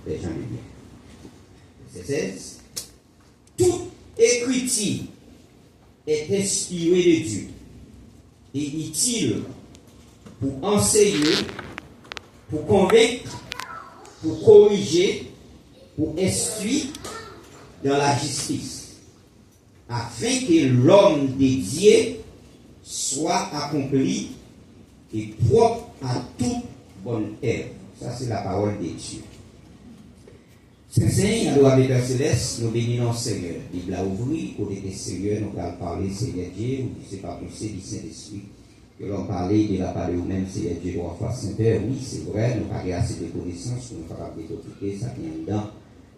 des gens de bien. Verset 16. Toute écriture est inspirée de Dieu et utile pour enseigner, pour convaincre, pour corriger, pour instruire dans la justice, afin que l'homme de Dieu soit accompli et propre à toute bonne œuvre. Ça, c'est la parole de Dieu. Saint-Seigneur, nous avec le céleste, nous bénissons le Seigneur. Bible a ouvert, côté des Seigneur, nous allons parler, Seigneur Dieu, ou c'est pas poussé du Saint-Esprit, que l'on parlait de la parole ou même, Seigneur Dieu, pour faire Saint-Père. Oui, c'est vrai, nous n'avons pas assez de connaissances pour nous faire détourner, ça vient dedans.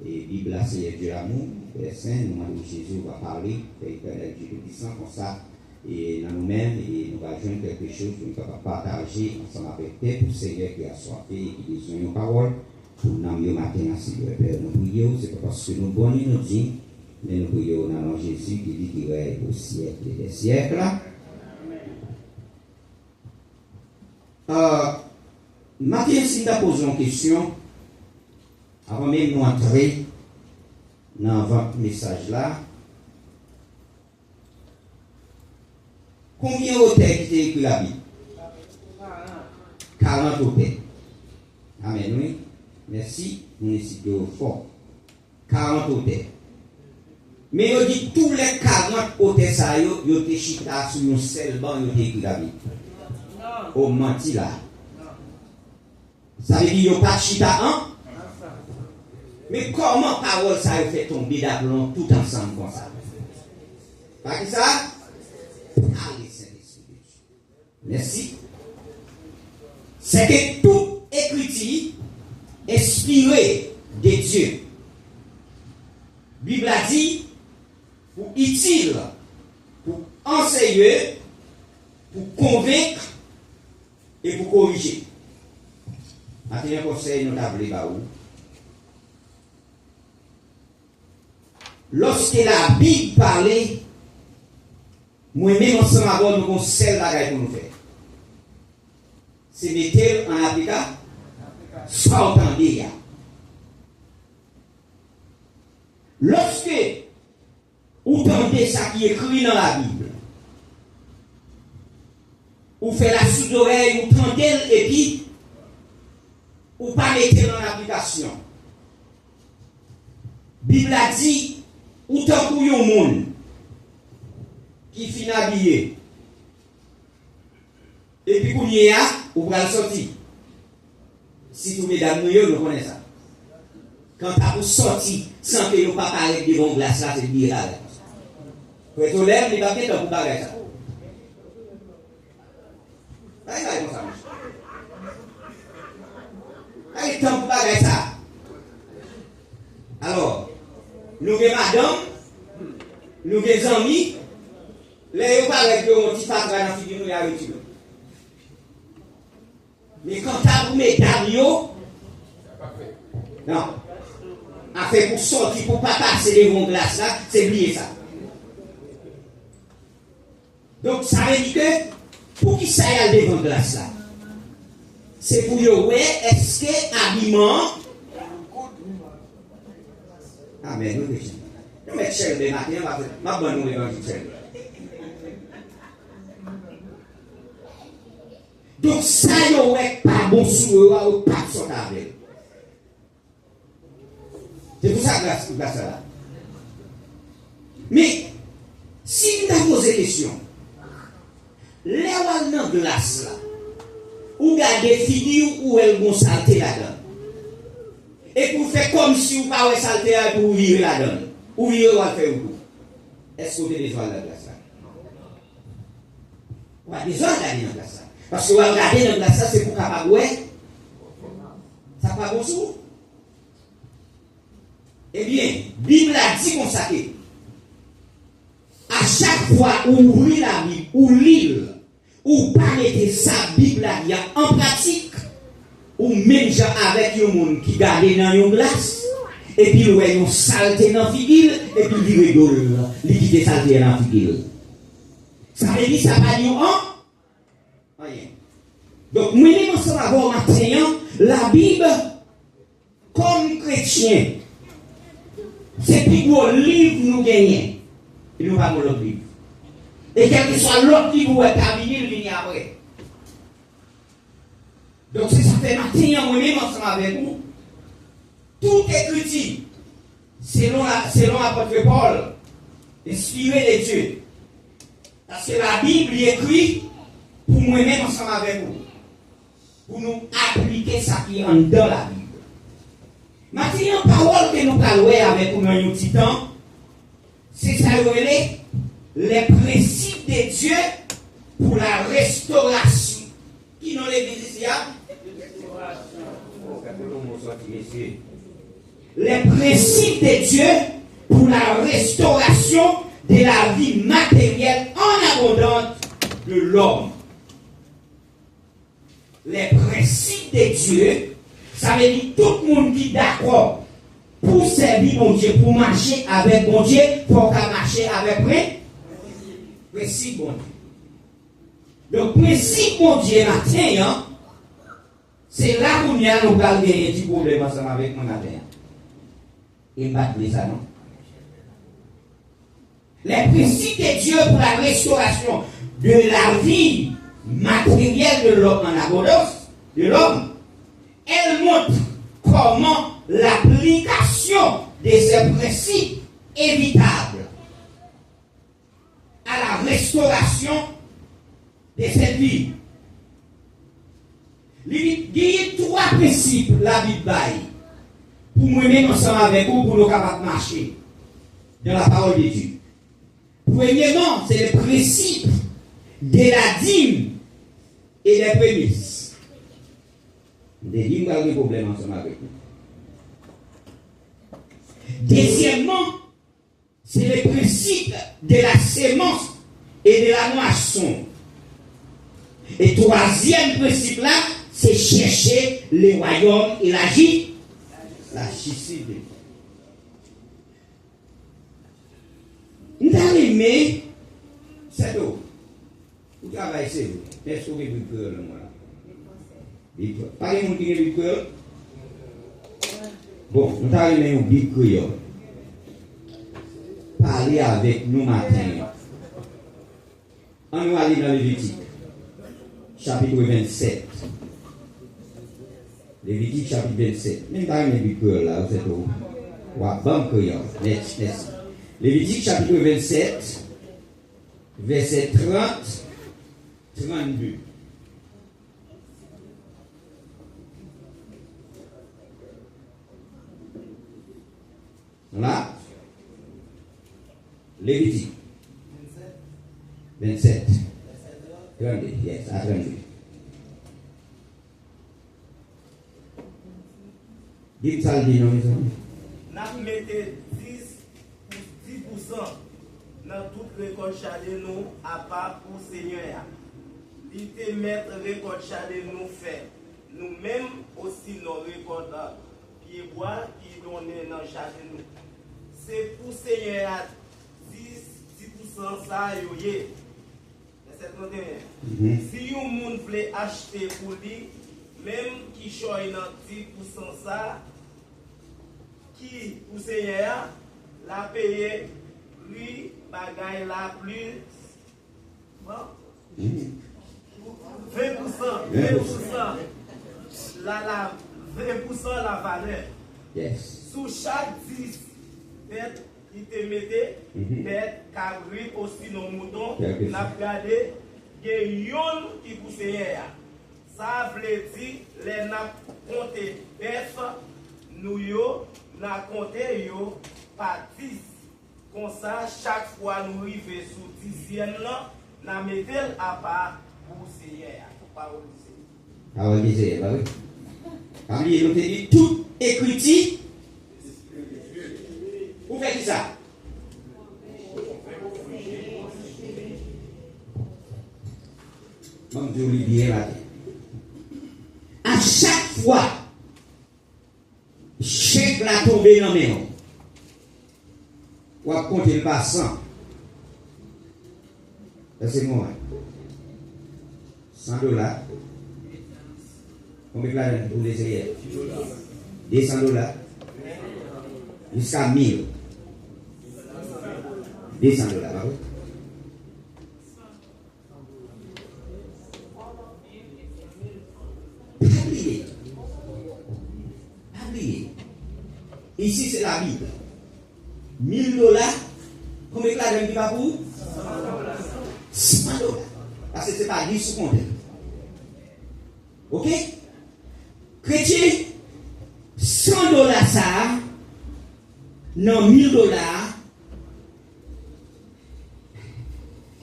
Et Bible, Seigneur Dieu, l'amour, Père Saint, nous demandons Jésus va parler, Père éternel, Dieu puissant, comme ça, et dans nous-mêmes, et nous allons joindre quelque chose pour nous partager ensemble avec Père, pour Seigneur qui a soifé et qui besoin de nos paroles. Pour nous, le matin, Seigneur Père, nous prions, c'est pas parce que nous bonnes nous disons, mais nous prions dans le nom de Jésus qui dit qu'il règne au siècle des siècles. Matin, si nous posons une question, avant même nous entrer dans votre message là, combien d'auteurs qui ont écrit la Bible? 40 auteurs. Amen, oui. Merci, nous sommes fort. 40 auteurs. Mais on dit tous les 40 auteurs, ça, ils ont été chita sur un seul banc, ils ont écrit la Bible. Au menti là. Ça veut dire qu'ils n'ont pas chita, hein? Mais comment parole ça a fait tomber d'aplomb tout ensemble comme ça? Pas que ça? Allez, Saint-Esprit de Dieu. Merci. C'est que tout écriture inspiré de Dieu. La Bible a dit pour utile, pour enseigner, pour convaincre et pour corriger. Maintenant, un conseil notable là où lorsque la Bible parlait, moi-même ensemble avec nous avons seul bagage pour nous faire. C'est mettre en application. Soit entendez. Lorsque vous entendez ça qui est écrit dans la Bible, vous faites la sourde oreille, vous entendez et puis vous pas mettez dans l'application. La Bible a dit, vous t'encourez au monde qui finit habillé. Et puis, vous pouvez le sortir. Si tous mesdames nous connaissons ça. Quand vous sorti sans que vous ne parliez de bon glace là, c'est bien là. Pour être honnête, les papiers sont pour parler ça. Allez, comme ça. Allez, temps pour parler ça. Alors, nous avons madame, nous avons amis, les gens parlent de mon petit frère dans la figure, nous avons retiré. Mais quand vous mesdames, non. Afin pour sortir, pour ne pas passer les ronds glaces là, c'est oublier ça. Donc ça veut dire que, pour qui ça y a des ronds glaces là? C'est pour yo, ouais, est-ce que habillement. Amen, nous déjà. Nous mettons cher le matin, ma bonne nous évangile cher. Donc ça yo, ouais, pas bon sur eux, ou pas de sorte avec. C'est pour ça que glace là. Mais, si vous avez posé question, les wal nan glace là, ou gardez figure ou elle vont salter là-dedans. Et pour faire comme si vous ne pouvez pas salter pour virer là-dedans. Ou virer ou faire où? Est-ce que vous avez besoin de la glace là? Vous avez besoin de la glace là. Parce que vous regardez dans la glace là, c'est pour capable ouais. Ça pas bon sous. Eh bien, la Bible a dit comme ça que à chaque fois où ouvrir la Bible, ou lire, ou pas mettre sa Bible en pratique, ou même gens avec un monde qui garde dans une glace, et puis ouais, ils saleté dans la figure, et puis ils rigolent, ils quittent saleté dans la figure. Ça veut dire ça va dire rien. Donc, moi, nous sommes avoir matin, la Bible, comme nous chrétiens, c'est plus gros livre nous gagnons. Et nous pas l'autre livre. Et quel que soit l'autre livre où est terminé, il vient après. Donc c'est ça fait matin, moi-même ensemble avec vous. Tout écrit selon l'apôtre Paul, inspiré de Dieu. Parce que la Bible est écrite pour moi-même ensemble avec vous. Pour nous appliquer ça qui est en dans la Bible. Maintenant, une parole que nous parlons avec nous dans un petit temps, c'est ça les principes de Dieu pour la restauration. Qui n'ont les visites les principes de Dieu pour la restauration de la vie matérielle en abondance de l'homme. Les principes de Dieu, ça veut dire tout le monde qui est d'accord pour servir mon Dieu, pour marcher avec mon Dieu, pour marcher avec principe mon Dieu. Donc, principe mon Dieu matin, c'est là où nous allons gagner un petit problème ensemble avec mon matin. Et battre ça, non? Les principes de Dieu pour la restauration de la vie matérielle de l'homme en abondance, de l'homme, elle montre comment l'application de ces principes évitables à la restauration de cette vie. Il y a trois principes la Bible baille pour moi-même ensemble avec vous pour nous capables de marcher dans la parole de Dieu. Premièrement, c'est le principe de la dîme et des prémices. Des dîmes, il y a des problèmes ensemble avec nous. Deuxièmement, c'est le principe de la sémence et de la moisson. Et troisième principe là, c'est chercher le royaume et la cité. Nous avons aimé cette eau. Vous travaillez, c'est vous. Est-ce que vous avez vu peur, moi? Pas de monde qui a vu peur? Bon, nous avons aimé un big créole. Parlez avec nous matin. On va aller dans Lévitique, chapitre 27. Lévitique, chapitre 27. Même pas un big créole là, vous êtes où? Bon créole. Merci. Lévitique chapitre 27, verset 30, 32. Voilà. Lévitique 27. 32. Yes, à 32. Dites ça, dit non, nous mettons 10% dans toute récolte chade nous à part pour Seigneur. Il te mettre récolte chade nous fait. Nous-mêmes aussi nos récoltes qui bois qui donnent dans chade nous. C'est pour Seigneur 10% ça yoye. Verset 31. Si un monde veut acheter pour lui, même qui choisit dans 10% ça, qui pour Seigneur la payer lui bagaille la plus bon 20% la 20% la valeur. Yes. Sous chaque 10 tête qui te mettait tête cabri aussi nos moutons n'a regardé yon qui pour Seigneur. Ça veut dire les n'a compté bête nous yo n'a compté yo par 10. Comme ça, chaque fois nous arrivons sous 10e là, nous mettons à part pour Seigneur. Parole de Seigneur. Bah oui. Parmi nous dit tout écrit. Vous faites ça. Comme je Olivier là. À chaque fois, chèque la tombée dans mes mains. Ou à compter le passant. C'est moi. $100. Combien de vous désirez? $200. jusqu'à 1000. 200 dollars, pas vrai? Pas oublier. Ici, c'est la Bible. 1000 dollars, combien de l'argent qui va pour vous? 100 dollars. Parce que ce n'est pas 10 sous compte. Ok? Chrétien, 100 dollars ça, non 1000 dollars.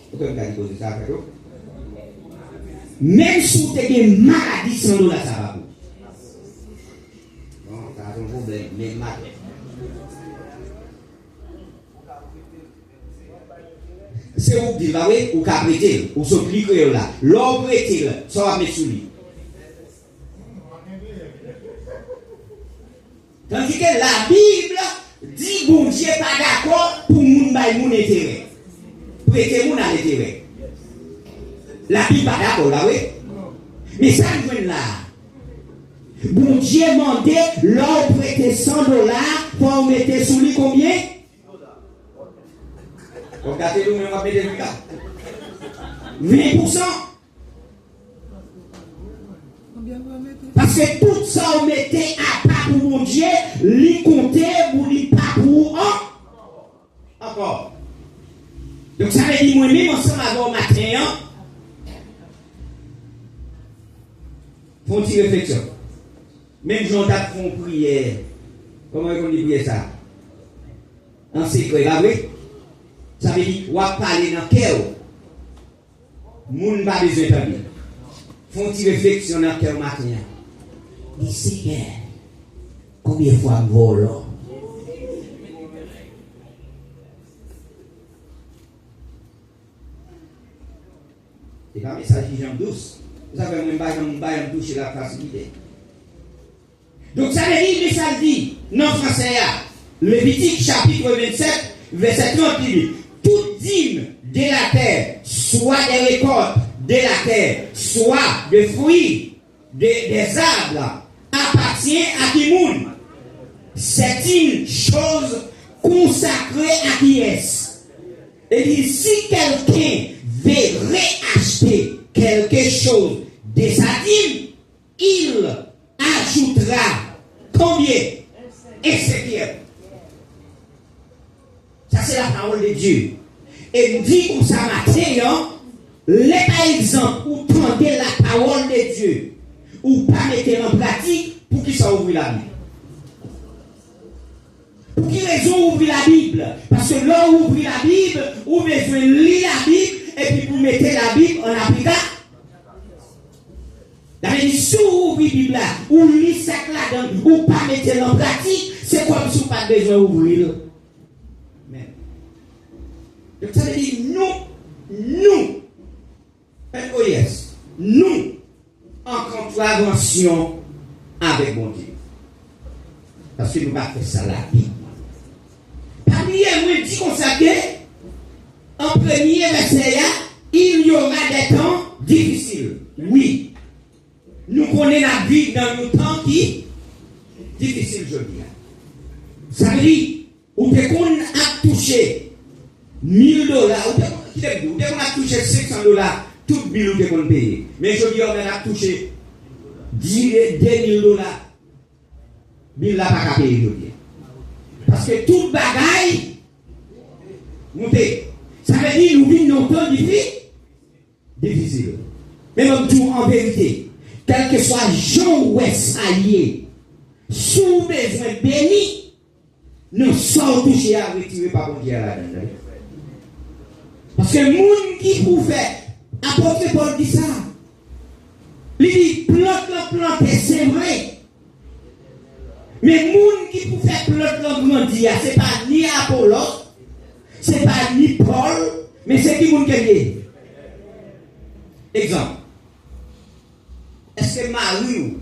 Pourquoi vous avez posé ça après vous? Même si vous avez une maladie, 100 dollars ça va pour vous. Non, ça a un problème, mais mal. C'est vous qui dites, oui, ou qu'à prêter, ou se cliquer là. L'homme prêter, ça va mettre sur lui. Tandis que la Bible dit, bon Dieu pas d'accord pour moun bay moun intérêt. Prêter moun à l'intérêt. La Bible pas d'accord là, oui. Mais ça nous là. Bon Dieu demandait, l'homme prêter 100 dollars, pour mettre sur lui combien? Regardez nous, on va mettre le cas. 20%. Parce que tout ça, on mettait à part pour mon Dieu, l'y compter ou l'y pas pour encore. Donc ça veut dire, moi-même, ensemble avant matin, font une réflexion. Même Jean d'Arc font prière. Comment on dit prière ça? En secret, là, oui? Ça veut dire, on va parler dans le cœur. Moun pas besoin d'entendre. Font une réflexion dans le cœur matin. Dis Seigneur, combien de fois vole? C'est pas un message qui j'aime douce. Vous savez, moi, je toucher la facilité. Donc, ça veut dire, ça dit, non français, Lévitique chapitre 27, verset 30, il dit, toute dîme de la terre, soit des récoltes de la terre, soit des fruits, des arbres, appartient à qui moun. C'est une chose consacrée à qui est. Et dit, si quelqu'un veut réacheter quelque chose de sa dîme, il ajoutera combien? Exécutif. Ça, c'est la parole de Dieu. Et nous dit comme ça matin, par exemple, ou tendez la parole de Dieu, ou pas mettre en pratique, pour qui ça ouvre la Bible? Pour qui raison ouvrir la Bible? Parce que là, ouvrir la Bible, ou besoin lire la Bible, et puis vous mettez la Bible en application. Si vous ouvrez la Bible là, ou lisez ça là-dedans, ou pas mettez en pratique, c'est comme si vous n'avez pas besoin d'ouvrir. Donc ça veut dire nous, en contravention avec mon Dieu. Parce que nous ne pouvons pas faire ça la Bible. Parmi eux, dit comme ça que, en premier verset, il y aura des temps difficiles. Oui. Nous connaissons la vie dans nos temps qui difficile, je dis. Ça veut dire, ou dès qu'on a touché 1000 dollars, ou dès qu'on a touché 500 dollars, tout bill ou dès qu'on paye. Mais je dis, on a touché 10 000 dollars, bill là pas qu'à payer, je dis. Parce que toute bagaille, ça veut dire, nous vivons dans temps difficile. Mais même tout en vérité. Quel que soit Jean Ouest allié, sous besoin béni, nous sommes touchés à retirer par mon Dieu à la dedans. Parce que le monde qui pouvait, apôtre Paul dit ça. Il dit, plante, c'est vrai. Mais le monde qui pouvait plante, grandir, ce n'est pas ni Apollos, ce n'est pas ni Paul, mais c'est qui le monde qui est. Exemple. Est-ce que Marie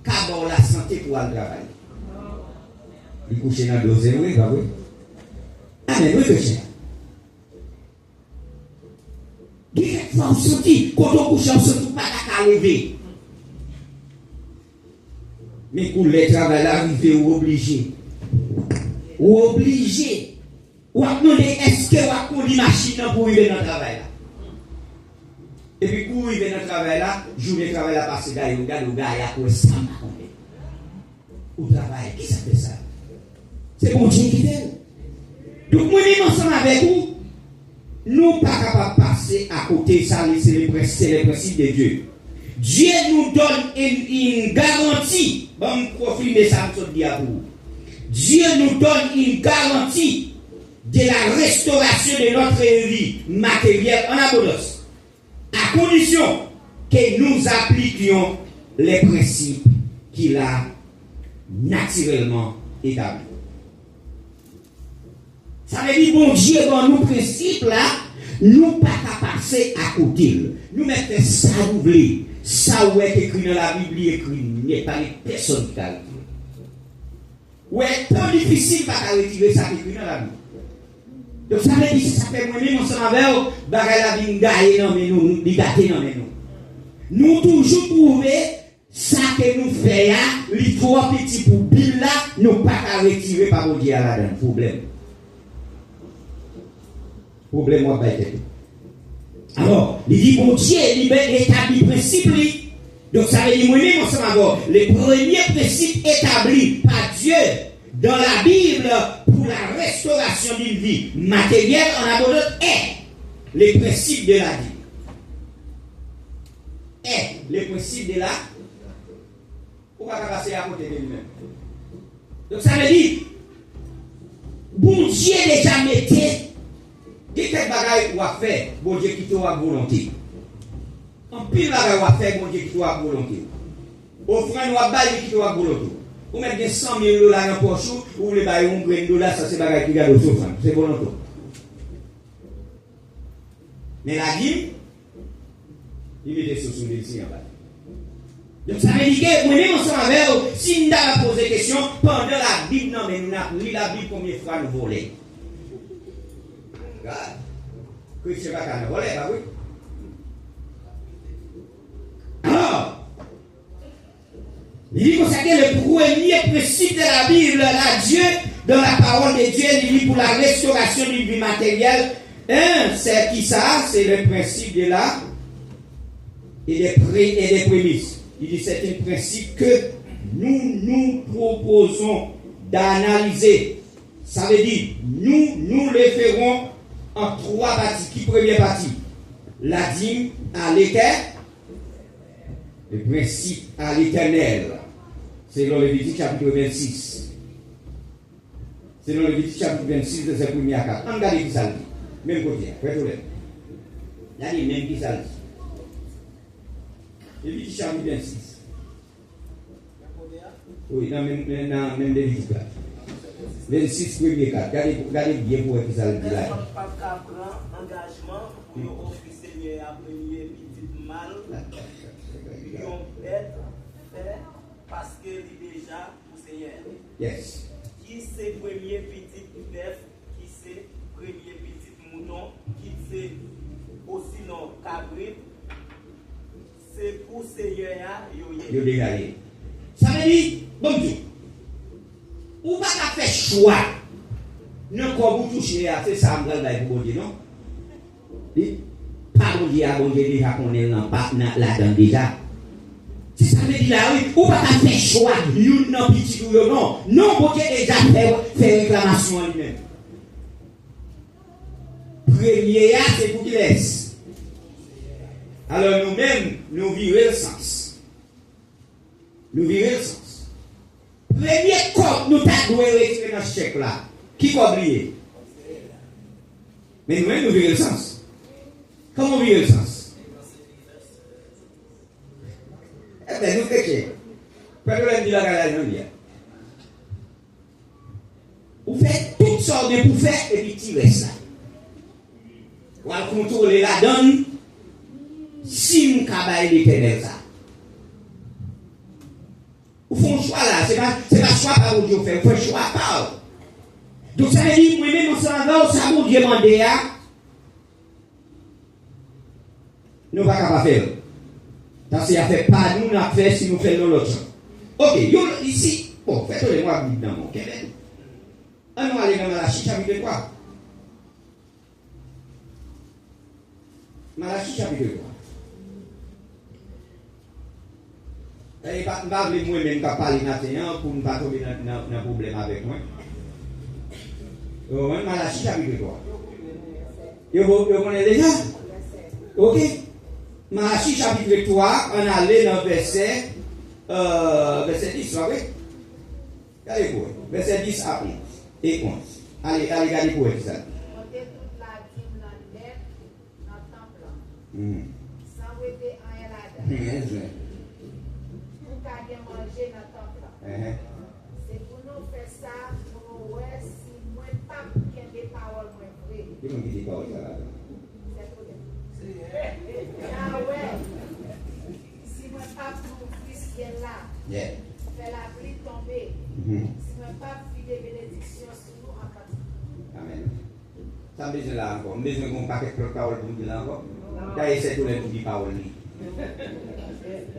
a bon la santé pour aller travailler? Il couche dans le dos, oui, bah oui. Ah, mais oui, que c'est. Directement, on sentit, quand on couche, on ne sent pas qu'à lever. Mais pour les travail arrivé ou obligé, Ou obligé. Ou à demander est-ce que vous avez conduit machine pour arriver dans le travail là. Et puis pour arriver dans le travail là, journée de travail là, parce que vous regardez, vous regardez, vous ça au travail, qui ça fait ça? C'est bon Dieu qui fait. Donc moi-même ensemble avec vous, nous ne sommes pas capables de passer à côté de ça, c'est le principe de Dieu. Dieu nous donne une garantie. Bon, confirmer ça, je dis à vous. Dieu nous donne une garantie de la restauration de notre vie matérielle en abondance, à condition que nous appliquions les principes qu'il a naturellement établis. Ça veut dire, bon Dieu, dans nos principes là, nous pas qu'à passer à côté. Nous mettons ça nous voulons. Ça où est écrit dans la Bible, écrit, il n'y a pas de personne qui a retiré. Ouais, trop difficile pas à retirer ça qui écrit dans la Bible. Donc ça veut dire, ça fait moi-même ensemble avec vous, bagay la Bible gagne non mais nous, gâter non mais nous. Nous toujours trouver ça que nous faisons, les trois petits pour Bible là, nous pas qu'à retirer par mon Dieu à la problème. Problème moi pas être. Alors, il dit mon Dieu, il établit principe. Donc ça veut dire moi-même ensemble avec les premiers principes établis par Dieu dans la Bible pour la restauration d'une vie matérielle en abondance est les principes de la vie. Est les principes de la. Pourquoi pas passer à côté de lui-même? Donc ça veut dire, bon Dieu déjà mettait quelques bagailles pour faire, bon Dieu qui t'a volonté. En pile bagaille pour faire, bon Dieu qui t'a volonté. Offrande ou bail qui t'a volonté. Ou mettre 100 000 $ dans la poche, ou les bails un grain de dollar, ça c'est bagaille qui garde au souffrance. C'est volonté. Mais la vie, il met des sous ici en bas. Donc ça veut dire que moi-même ensemble avec vous, si nous avons posé des questions, pendant la Bible, non mais nous avons lu la Bible combien de fois nous volons. Regarde. Christian va pas nous voler, bah oui. Alors, il dit que c'est le premier principe de la Bible, là, Dieu, dans la parole de Dieu, il dit pour la restauration d'une vie matérielle. C'est qui ça? C'est le principe de la et des prémices. Il dit c'est un principe que nous proposons d'analyser. Ça veut dire, nous le ferons en trois parties. Qui première partie? La dîme à l'éternel. Le principe à l'éternel. C'est dans le Lévitique chapitre 26. C'est dans le Lévitique chapitre 26 de ce premier cas. On regarde qui ça dit. Même côté. Faites-le. Il y a dit même qui ça dit. Lévitique chapitre 26. Oui, dans même Lévitique là. 26 premier cas. Regardez bien pour qui ça dit là. Pas prendre engagement pour offrir Seigneur à premier petit mal. Ils ont bête fait parce que est déjà pour Seigneur. Yes. Qui c'est premier petit bœuf, qui c'est premier petit mouton, qui c'est aussi non cabrit. C'est pour Seigneur yo dégalé. Ça veut dire, bon Dieu, ou pas qu'à faire choix, non comme vous touchez à c'est ça, pour bon Dieu, non? Pas bon Dieu, déjà qu'on est là-dedans déjà. Si ça veut dire là, oui, ou pas qu'à faire choix, you non petit ou non. Non, bon Dieu déjà fait réclamation en lui-même. Premier, c'est pour qu'il laisse. Alors nous-mêmes, nous vivons le sens. Nous vivons le sens. Premier corps, nous t'avons retirer dans ce chèque là. Qui va oublier? Mais nous-mêmes, nous vivons le sens. Comment vivons le sens? Eh bien, nous péchons. Personne ne dit la galère, non, vous faites toutes sortes de pour faire et puis tirer ça. Vous allez contrôler la donne. Si nous travaillons l'éternel, ça. Vous faites un choix là, c'est pas choix par où Dieu fait, vous faites un choix par. Donc ça veut dire, moi-même, on s'en va, ça vous demande à. Nous ne pouvons pas faire. Parce qu'il a fait pas nous, on a fait si nous faisons l'autre. Ok, ici, bon, faites-le moi dans mon Québec. On va aller dans Malachie chapitre 3. Malachie chapitre 3. Et pas moi-même qui parle maintenant pour ne pas tomber dans un problème avec moi. Malachie chapitre 3. Vous connaissez déjà? Ok. Malachie chapitre 3, on allait dans verset 10, ok? Regardez pour verset 10 à 11 et 11. Allez, regardez pour ça. Montez toute la dîme dans le net, dans le temple. Sans ouéter en Elada. Pour qu'à manger dans le temple. C'est pour nous faire ça, pour nous voir si moi pas qu'il y a des paroles moins vraies. Qui m'a dit paroles là? C'est tout. Ah ouais. Si moi pas pour ciel là, fait la pluie tomber. Si moi pas filer bénédiction sur nous en quantité. Amen. Ça me besoin là encore. Besoin qu'on paquet de paroles pour dire là encore. D'ailleurs, c'est tous les petites paroles.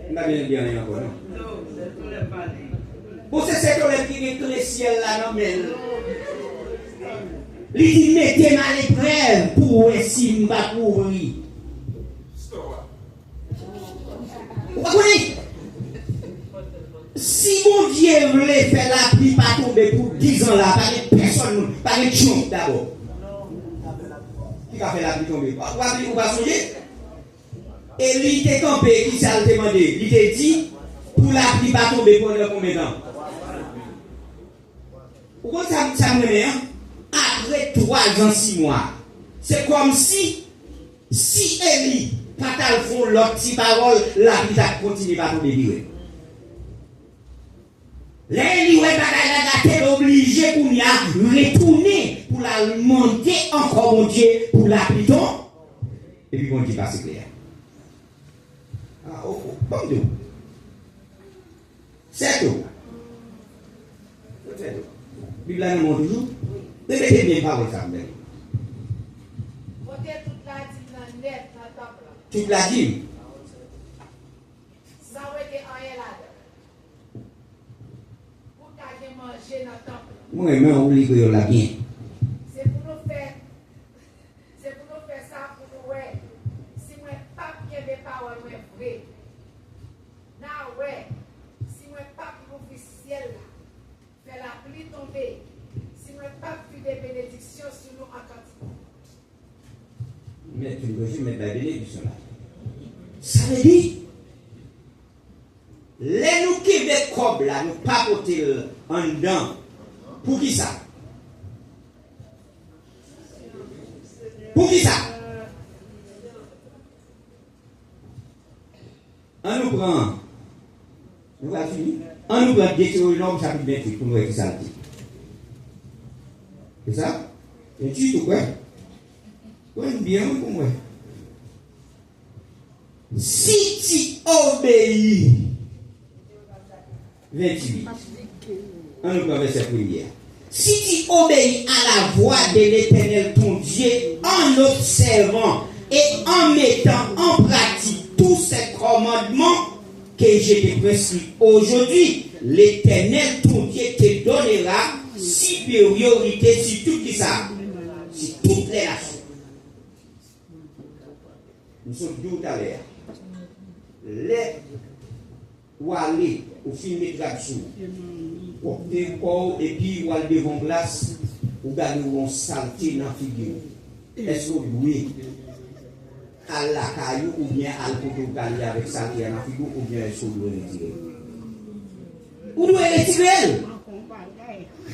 On n'a bien dit rien encore, non? Non, c'est tous les paroles. Pour c'est tous les qui est le ciel là, non, mais. Il dit mettez-moi à l'épreuve pour essayer de me couvrir. Vous comprenez? Si mon Dieu voulait faire la pluie pas tomber pour 10 ans là, pas de personne, pas de chance d'abord. Qui a fait la pluie tomber? Vous va songer? Et lui était campé, qui s'est demandé, il était dit, pour la pluie pas tomber pendant combien de temps? Pourquoi ça me met, hein? Après 3 ans, 6 mois, c'est comme si Élie, quand elle font l'autre petite parole, la pluie a continué à tomber. L'élie, elle est obligée pour y retourner, pour la monter encore, mon Dieu, pour la pluie tomber. Et puis, mon Dieu, pas c'est clair. Bon Dieu. C'est tout. C'est tout. Bible nous montre toujours. Répétez bien parole ça, me Montez toute la dîme dans le net, dans le temple. toute la dîme. Sans ouéter en Elada. Pour qu'à manger dans le temple. Moi-même, on oublie que je la bien. C'est pour nous faire ça pour nous voir. Si moi pas qu'il y a des paroles vraies. Non, ouais. Si moi pas qu'il ouvre le ciel là, fait la pluie tomber. Si moi pas qu'il y a des bénédictions sur nous en quantité. Mais tu me mettre la bénédiction là. Ça veut dire, les nous qui des cobs là, nous papoter en dedans. Pour qui ça? Pour qui ça? On nous prend. Nous allons finir. On nous prend Deutéronome chapitre 28 pour nous voir qui ça dit. C'est ça? Et tu tout quoi? Oui, bien pour moi. Si tu obéis, 28. On nous prend verset premier. Si tu obéis à la voix de l'Éternel ton Dieu en observant et en mettant en pratique tous ces commandements que je te prescris aujourd'hui, l'Éternel ton Dieu te donnera supériorité sur tout ça, sur toutes les nations. Nous sommes tout à l'heure. Les ou aller au film de traduction. Et puis, ou aller devant glace, ou gagner une saleté dans la figure. Est-ce que vous voulez à la caillou ou bien à l'autre avec saleté dans la figure ou bien est-ce que vous voulez retirer? Vous devez retirer.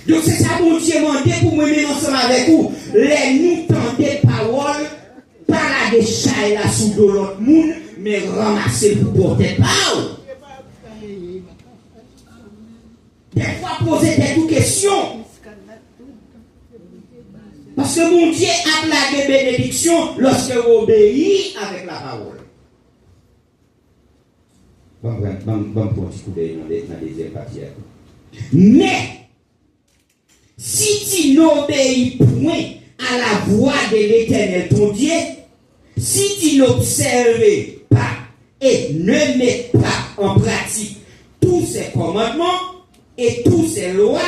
Donc c'est ça mon Dieu demandé pour me mettre ensemble avec vous. Les nous tenter paroles, pas la déchaille là sous de l'autre monde, mais ramasser pour porter parole. Des fois, poser des questions. Parce que mon Dieu a la bénédiction lorsque vous obéissez avec la parole. Bon, pour un petit coup d'œil dans la deuxième partie. Mais, si tu n'obéis point à la voix de l'Éternel ton Dieu, si tu n'observes pas et ne mets pas en pratique tous ces commandements, et toutes ces lois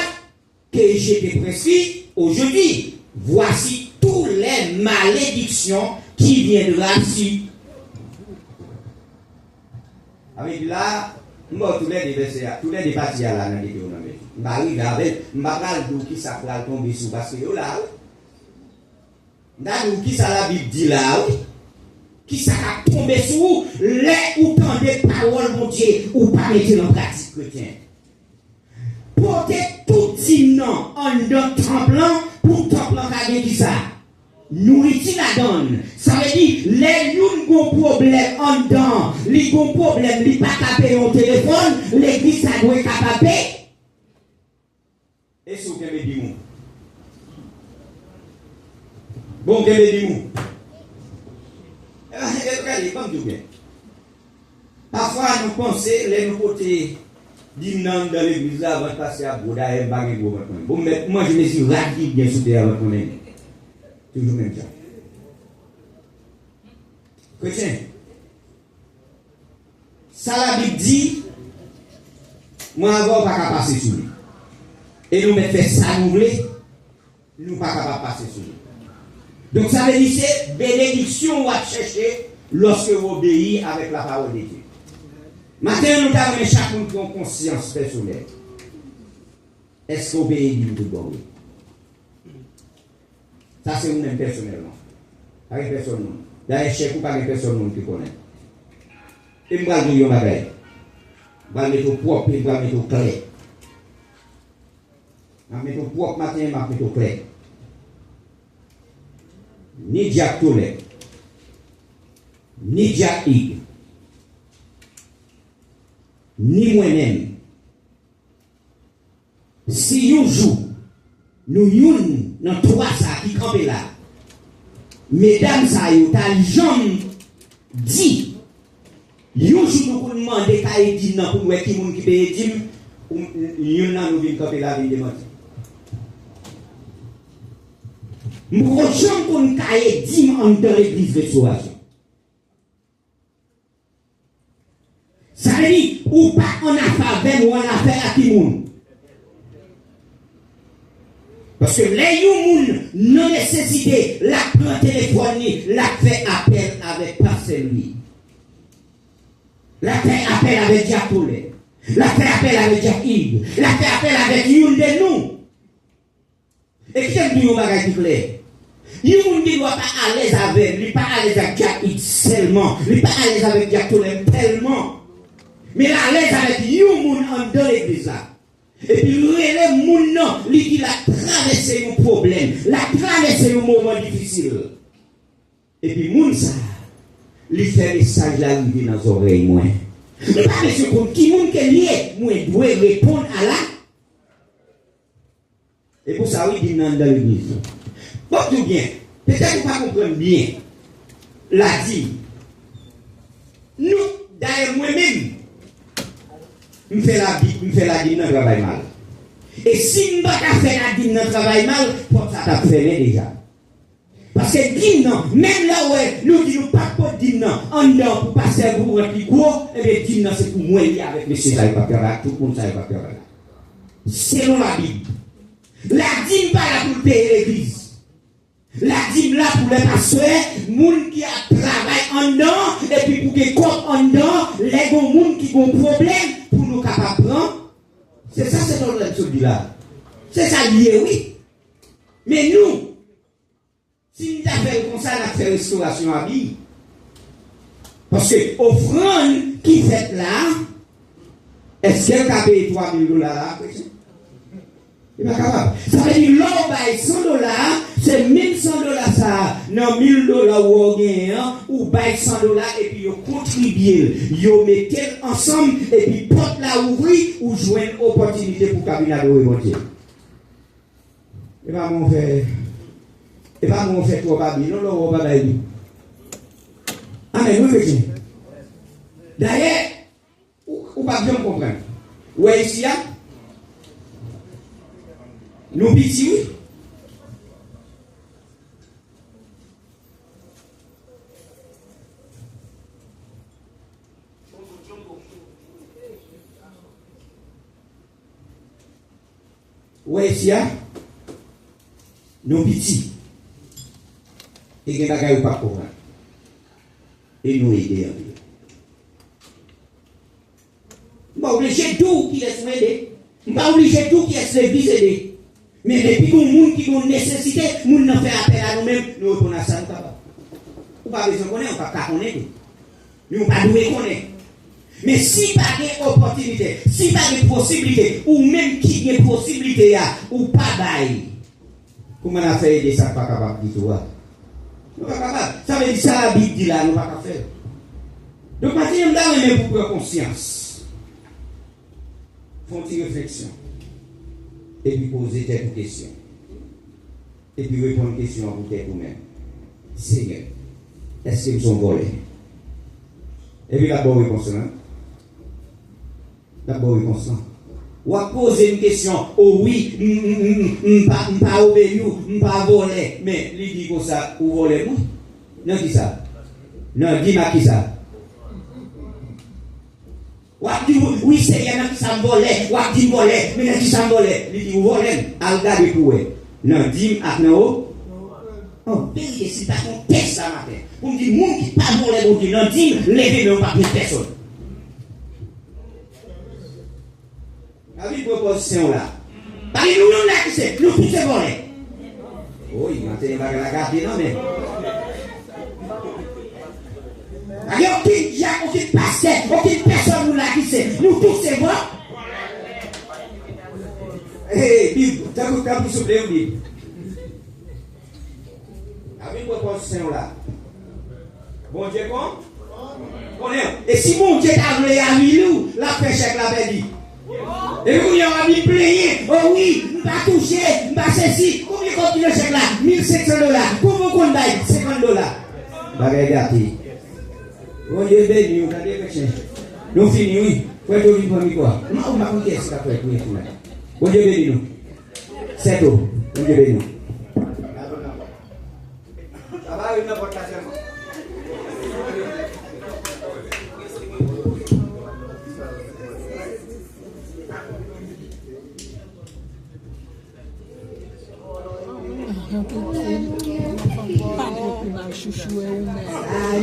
que Et j'étais prescrit aujourd'hui. Voici toutes les malédictions qui viendront sur. Avec là, moi, tous les départis là, dans l'économie. Je vais arriver qui ça va tomber sous parce que là, qui ça la Bible dit là, qui ça va tomber sous les ou tant des paroles, mon Dieu, ou pas mettre en pratique chrétien. Portez tout hymne en d'un tremblant pour tremblant à qui ça. Nourriture la donne. Ça veut dire, les gens ont problème en dedans, les ont problème, ils pas taper au téléphone, l'église ça doit être capable. Et ce que me dit moi? Bon, que me dit moi? Regardez, comme tout bien. Parfois, nous pensons, les nous côtés d'hymne dans l'église avant de passer à Bouddha et Bagé Bon, moi je me suis radis bien sous terre avant de toujours même ça. Chrétien, ça la Bible dit, moi avant pas qu'à passer sur lui. Et nous mettons ça nous voulons, nous pas capable de passer sur lui. Donc ça veut dire c'est bénédiction à chercher lorsque vous obéissez avec la parole de Dieu. Maintenant nous avons chacun qui a conscience personnelle. Est-ce que vous obéissez du bon? Ça, c'est vous-même personnellement. Avec personne. D'ailleurs, chef ou pas avec personne qui connaît. Et je vais vous dire un bagage. Je vais mettre au propre et je vais mettre au clair. Je vais mettre au propre matin et je vais mettre au clair. Ni Jack Tolek, ni Jack Higg, ni moi-même. Si un jour, nous youn dans trois ça qui campent là. Mesdames ça yo ta jambe dit yon jour nous pour demander ka dit nan pour qui moun qui paye dim yon nan nous vinn camper là vinn demander. Nous jambe pour nous ka dim en dans l'église de Restauration. Ça veut dire ou pas en affaire ou en affaire à qui moun. Parce que les gens non nécessité, la prend téléphone, la fait appel avec Pasteur lui. La fait appel avec Jack Poulet. La fait appel avec Jack Higg. La fait appel avec une de nous. Et qui est nous bagage clair? Yon ne doit pas à l'aise avec, il pas à l'aise avec Jack Higg seulement, il pas à l'aise avec Jack Poulet tellement. Mais à l'aise avec yon moun en dans l'église là. Et puis, les gens qui ont traversé un problème, la traversé un moment difficile. Et puis, les gens, ils font des messages là arriver dans les oreilles. Moi, pas monsieur comme qui monde qui est lié, moi, doit répondre à la. Et pour ça, oui, il dit dans l'église. Bon, tout bien. Peut-être que vous ne comprenez pas bien. La dit. Nous, d'ailleurs, moi-même, je fais la dîme dans le travail mal. Et si je ne fais pas la dîme dans le travail mal, pour ça, tu fait déjà. Parce que dîme, même là où nous disons pas de dîme, en dedans pour passer pour remplir gros, et bien dîme, c'est pour moi avec M. Saïba, tout le monde Saïba. Selon la Bible. La dîme pas là pour payer l'église. La dîme là pour les pasteurs, moun qui a travail en dedans, et puis pour qu'ils comptent en dedans, les gens qui ont problème, pour nous capables de prendre. C'est ça, c'est notre épisode là. C'est ça lié, oui. Mais nous, si nous avons comme ça, nous avons fait restauration à vie. Parce que l'offrande qui fait là, est-ce qu'elle a payé $3,000 là? Il n'est pas capable. Ça veut dire l'on paye $100, c'est $1,100 ça. Non, $1,000 ou on gagne, ou paye $100 et puis vous contribuez. Vous mettez ensemble et puis porte la ouvrir ou jouer une opportunité pour cabinet de remonter. Et pas mon fait. Et pas mon fait trop pas bien. Non, pas bien. Ah, mais nous, monsieur. D'ailleurs, ou pas bien comprendre. Ou ici, nous petits, oui. Ouais, ici, nos petits. Et qu'il y a des bagages pas pour et nous aider. Je ne suis pas obligé tout qui laisse aider. Je ne suis pas obligé tout qui laisse aider. Mais depuis que nous qui ont nécessité, nous ne fait appel à nous-mêmes, nous reconnaissons ça. Nous ne pas besoin de connaître, nous ne pas connaître. Nous ne pas connaître. Mais si pas d'opportunité, si pas de possibilité, ou même qui a possibilité, ou pas d'ail, comment on a fait aider ça, pas capable de dire. Nous pas capable. Ça veut dire ça, la Bible dit là, nous pas capable faire. Donc, maintenant, nous avons pour prendre conscience. Font une réflexion. Et puis poser quelques questions. Et puis répondre aux questions pour vous-même. Seigneur, est-ce que nous sommes volés? Et puis d'abord réponse. D'abord réponse. Ou à poser une question. Oh oui, je ne pas obéir, je ne pas voler. Mais il dit comme ça, vous volez moi? Non, qui ça? Non, dis-moi qui ça? Oui, c'est il y en a qui s'en volent, ou à qui volent, mais il y en a qui s'en volent. Il dit, vous volez, à regarder pour eux. Non, dis-moi, à non. Oh, vérité, c'est pas ton test ça matin. Pour me dire, moun qui pas volé, vous dites, non, dis-moi, levez, mais pas pour personne. Avec une proposition là. Parce que nous, là, qui c'est, nous tous c'est volé. Oh, il m'a tenu la garder, non, mais. Il n'y a aucun pasteur, aucune personne nous là qui sait. Nous tous c'est bon. Hé, Bible, t'as vous souffler au Bible. Avec une proposition là. Bon Dieu, bon? Et si mon Dieu t'a voulu à nous, la pêche avec la belle dit. Et vous y aura mis plaigner. Oh oui, je ne pas toucher, je ne pas ceci. Combien continue le chèque là? $1,700. Comment qu'on baille? $50. Bagay gâté. Bon Dieu béni, vous allez pécher. Nous finissons, oui. Faut être au niveau de quoi? Non, on va compter ce qu'après tout. Bon Dieu béni nous. C'est tout. Bon Dieu béni nous. Ça va, une importation.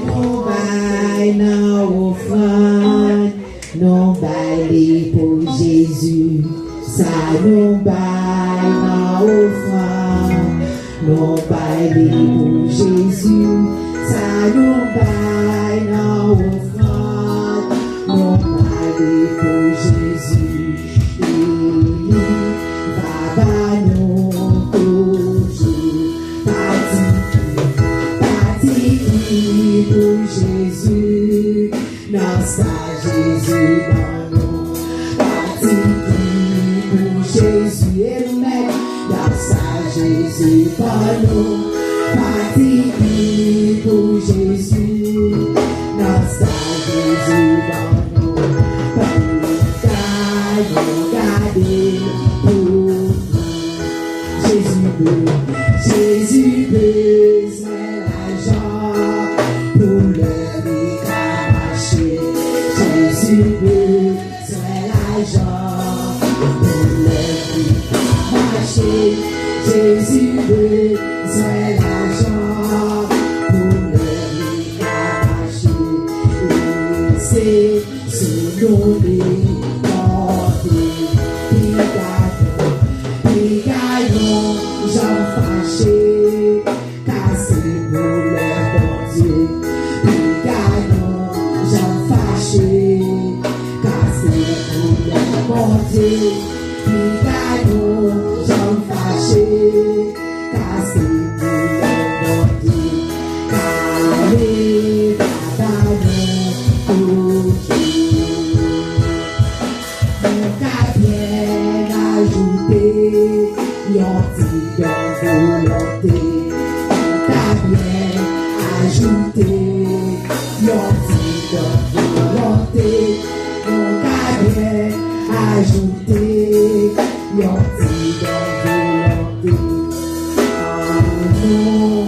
Non bail nan offrande, non bail pour Jésus. Ça non bail nan offrande, non bail pour Jésus. Ça non bail nan offrande, non bail pour Jésus. Il va nous toujours pour Jésus, dans sa Jésus nous parti pour Jésus et nous dans sa Jésus nous parti pour Jésus, dans sa Jésus nous garder pour Jésus besoin l'argent pour le marché. Jésus besoin l'argent pour le marché. Jésus besoin l'argent pour le marché. C'est ce nom de j'en fâché, cassé pour le bon Dieu. Gagnons, j'en fâché, cassé pour le bon Dieu. Gagnons, j'en fâché, cassé pour le bon Dieu. Allez, gagnons, pour Dieu. Mon cas bien ajouté. Yon dit yon volonté, t'as bien ajouté. Yon dit yon volonté, t'as bien ajouté. Yon dit yon volonté, non,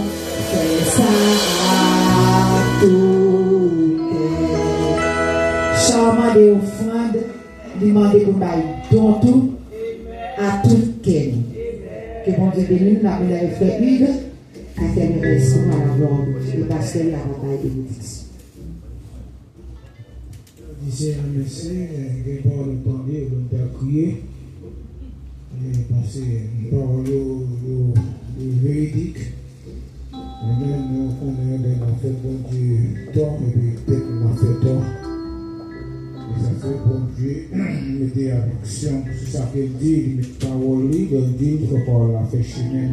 fais ça à tout. Charmant de offrande, demandez pour bailler don tout à tout quel. Que bon Dieu bénisse, nous avons les frères Yves, à terminer à la gloire de Dieu, parce qu'il y a la bataille de bénédiction. D'ici à merci, j'ai pas le temps de crier, parce que nous parlons de véridique. Même nous connaissons qu'on a fait bon Dieu tort, et puis peut-être qu'on a fait tort. Et ça fait bon Dieu mettre en action sur ça qu'il dit, il met parole, il dit, il faut pas la faire chemin.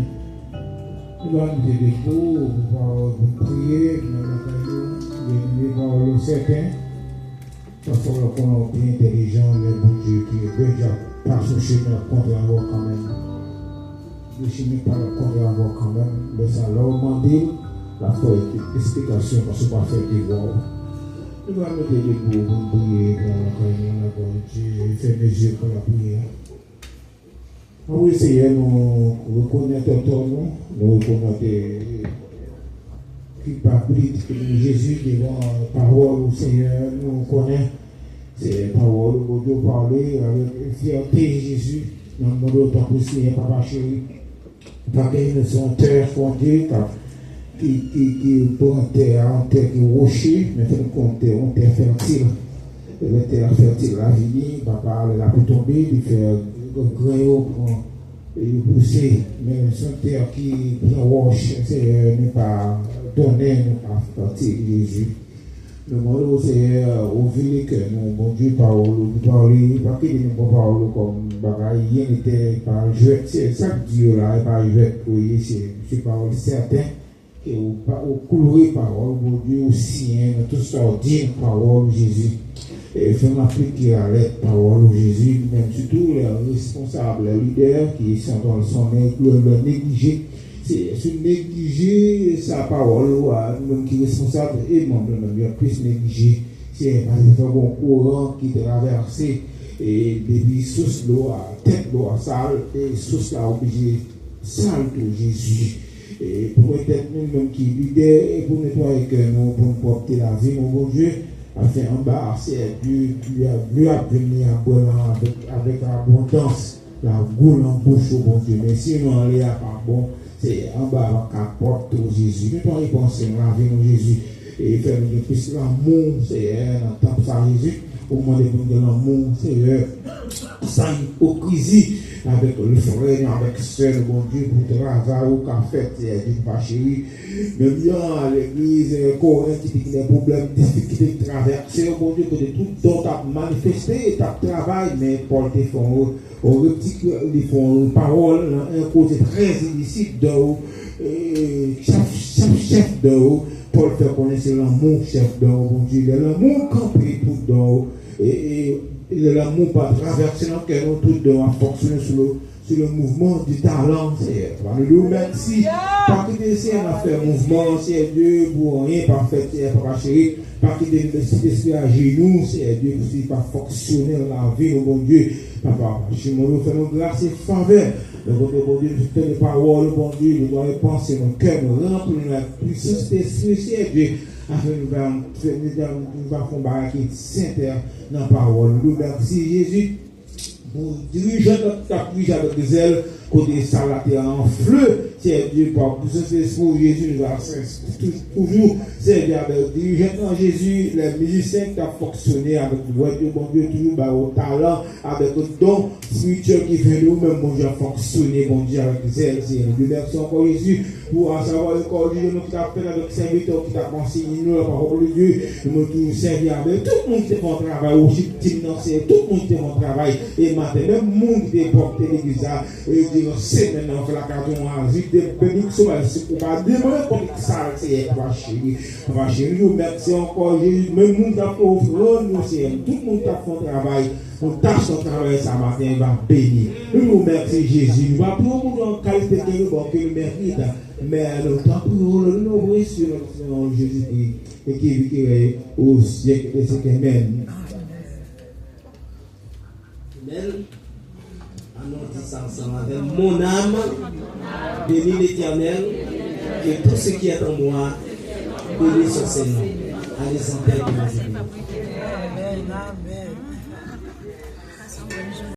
Nous allons nous aider pour prier, nous allons certains. Il faut qu'on soit intelligent, mais bon Dieu qui est déjà par ce chemin contre la voie quand même. Le chemin par le contre la voie quand même. Mais ça l'a demandé, la foi est une explication parce qu'on va faire des voix. Nous allons nous aider pour prier dans la réunion. Dieu fait mes yeux pour la prière. Oui, Seigneur, nous reconnaissons ton nom, nous reconnaissons culpabilité que Jésus devant la parole au Seigneur, nous connaissons. C'est la parole où Dieu parler avec fierté Jésus. Nous demandons autant que Seigneur, Papa chéri. Pas qu'il son terre fondée, qui pour en terre qui rocher, mais qu'on terre fertile. La terre fertile, la vie, Papa, elle a pu tomber, il fait un grain pour pousser. Mais son terre qui roche, n'est pas donné, n'est pas fertile, Jésus. Le monde c'est au ville que nous, bon Dieu, parole, pas qu'il nous parle comme bagaille, il n'était pas joué, c'est ça que Dieu là, il pas joué pour y c'est parole certain, que au couloir parole, bon Dieu aussi, tout ça dit parole Jésus, et faire appliquer à l'aide parole Jésus, même surtout les responsables, les leaders qui sont dans son le négliger. C'est négliger sa parole, même qui est responsable et membre de notre plus négliger. C'est par exemple un bon courant qui traverse et depuis sous l'eau à tête l'eau à sale et sous la obligé sale de Jésus. Et pour être nous-mêmes qui leader et pour nettoyer que nous, pour porter la vie, mon bon Dieu, afin en bas, c'est Dieu qui a vu à venir avec abondance, la goule en bouche au bon Dieu. Mais sinon, on n'est pas bon. C'est en bas la porte au Jésus. Nous devons y penser, la vie de Jésus. Et faire le plus l'amour, c'est un temps ça Jésus. Au moment de l'amour, c'est sans hypocrisie avec le frère, avec soeur, bon Dieu, pour travailler au café, c'est une vacherie. Mais bien à l'église, Corinth, qui dit des problèmes, des difficultés de traverser, bon Dieu, que de tout dont tu as manifesté, tu as travaillé, mais Paul te font au reticule, ils font parole, un côté très illicite de chef de haut. Paul fait connaître l'amour chef de haut, bon Dieu, l'amour campé tout de haut. Et l'amour pas traverser dans lequel nous tous devons fonctionner sur le mouvement du talent. Nous merci. Pas que des siens à faire mouvement, c'est Dieu pour rien pas fait, c'est pas chéri. Pas que des esprit à genoux, c'est Dieu pour pas fonctionner dans la vie, mon Dieu. Papa, je me fais nos grâces et faveur. Le bon Dieu, je fais les paroles, bon Dieu, nous dois penser mon cœur, nous remplir la puissance de l'esprit, c'est Dieu. Afin nous allons combattre Saint-Père dans la parole. Nous merci Jésus pour diriger notre prière avec des ailes, côté ça la terre en feu. C'est Dieu par puissance de l'esprit, Jésus nous a toujours servi avec diriger dans Jésus, les musiciens qui ont fonctionné avec le bon Dieu, toujours au talent, avec le don spirituel qui fait nous-mêmes, bon Dieu, fonctionner, bon Dieu, avec les ailes. Nous merci encore Jésus pour savoir encore Dieu, nous qui avons fait avec serviteurs qui ont enseigné nous la parole de Dieu, nous toujours servi avec tout le monde qui fait mon travail, aussi financier, tout le monde qui fait mon travail, et matin, même le monde qui est porté l'église, et dire, c'est maintenant, on fait la carte en vie, des bénédictions, c'est pour pas demander comme ça, c'est pas chéri, nous merci encore Jésus, même le monde qui a fait offrande, nous c'est tout le monde qui a fait un travail, on tâche son travail ce matin, il va bénir. Nous remercions Jésus, nous va pour nous en qualité que nous mérite, mais le temps pour nous ouvrir sur notre nom Jésus-Christ et qui vit au siècle des siècles. Amen. Amen. Annonce ça ensemble avec mon âme, bénis l'Éternel, et tout ce qui est en moi, bénis son Seigneur. Allez en paix.